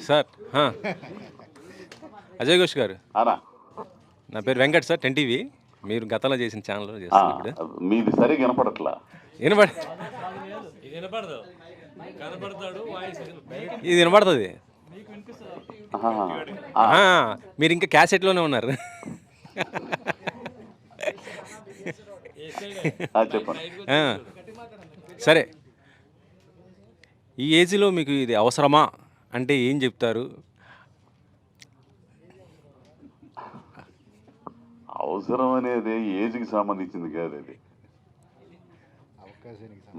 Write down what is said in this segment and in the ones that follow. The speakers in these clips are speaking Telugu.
సార్ అజయ్ ఘోష్ గారు, అనా నా పేరు వెంకట్ సార్, 10 టీవీ. మీరు గతంలో చేసిన ఛానల్లో చేస్తున్నారు ఇప్పుడు. మీది సరిగా వినపడట్లా. వినపడ ఇది వినపడుతుంది. మీరు ఇంకా క్యాసెట్లోనే ఉన్నారు. చెప్పండి. సరే, ఈ ఏజ్లో మీకు ఇది అవసరమా అంటే ఏం చెప్తారు? అవసరం అనేది ఏజ్కి సంబంధించింది కాదు, అది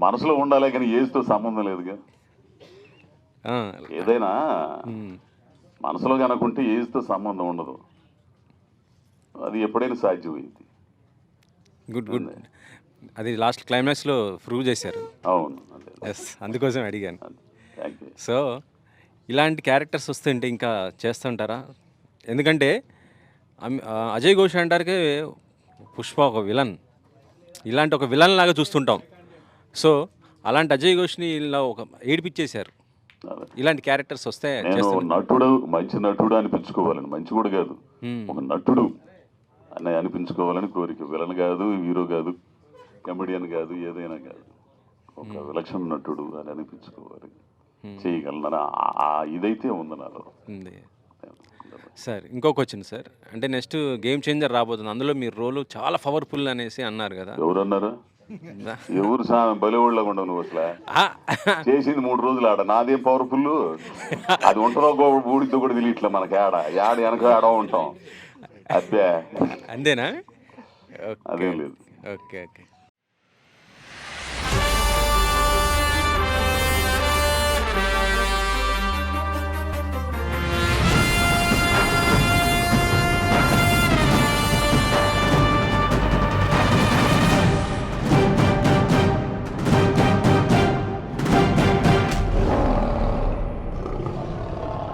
మనసులో ఉండాలి కానీ ఏజ్తో సంబంధం లేదుగా. ఏదైనా మనసులో కనుకుంటే ఏజ్తో సంబంధం ఉండదు, అది ఎప్పుడైనా సాధ్యమైంది. Good good. అది లాస్ట్ క్లైమాక్స్లో ప్రూవ్ చేశారు. అవును, ఎస్, అందుకోసం అడిగాను. Thank you. సో ఇలాంటి క్యారెక్టర్స్ వస్తుంటే ఇంకా చేస్తుంటారా? ఎందుకంటే అజయ్ ఘోష్ అంటారుకే పుష్ప ఒక విలన్, ఇలాంటి ఒక విలన్ లాగా చూస్తుంటాం. సో అలాంటి అజయ్ ఘోష్ని ఇలా ఒక ఏడిపించేశారు. ఇలాంటి క్యారెక్టర్స్ వస్తే నేను నటుడు, మంచి నటుడు అనిపించుకోవాలని, మంచి కూడా కాదు, ఒక నటుడు అని అనిపించుకోవాలని కోరిక. విలన్ కాదు, హీరో కాదు, కమెడియన్ కాదు, ఏదైనా కాదు, ఒక విలక్షణ నటుడు అని అనిపించుకోవాలి. చేయగలన ఇదైతే ఉంది నాలో. సార్ ఇంకో క్వశ్చన్ సార్, అంటే నెక్స్ట్ గేమ్ చేంజర్ రాబోతుంది, అందులో మీ రోలు చాలా పవర్ఫుల్ అనేసి అన్నారు కదా. ఎవరన్నారు? ఎవరు బలివాళ్ళగా ఉండవు నువ్వు. అసలు చేసింది 3 రోజులు ఆడ, నాదేం పవర్ఫుల్. అది ఉంటుందో ఊడితో కూడా తెలియట్లే మనకి. ఆడ వెనక ఆడ ఉంటాం. అదే అంతేనా? అదేం లేదు. Okay okay.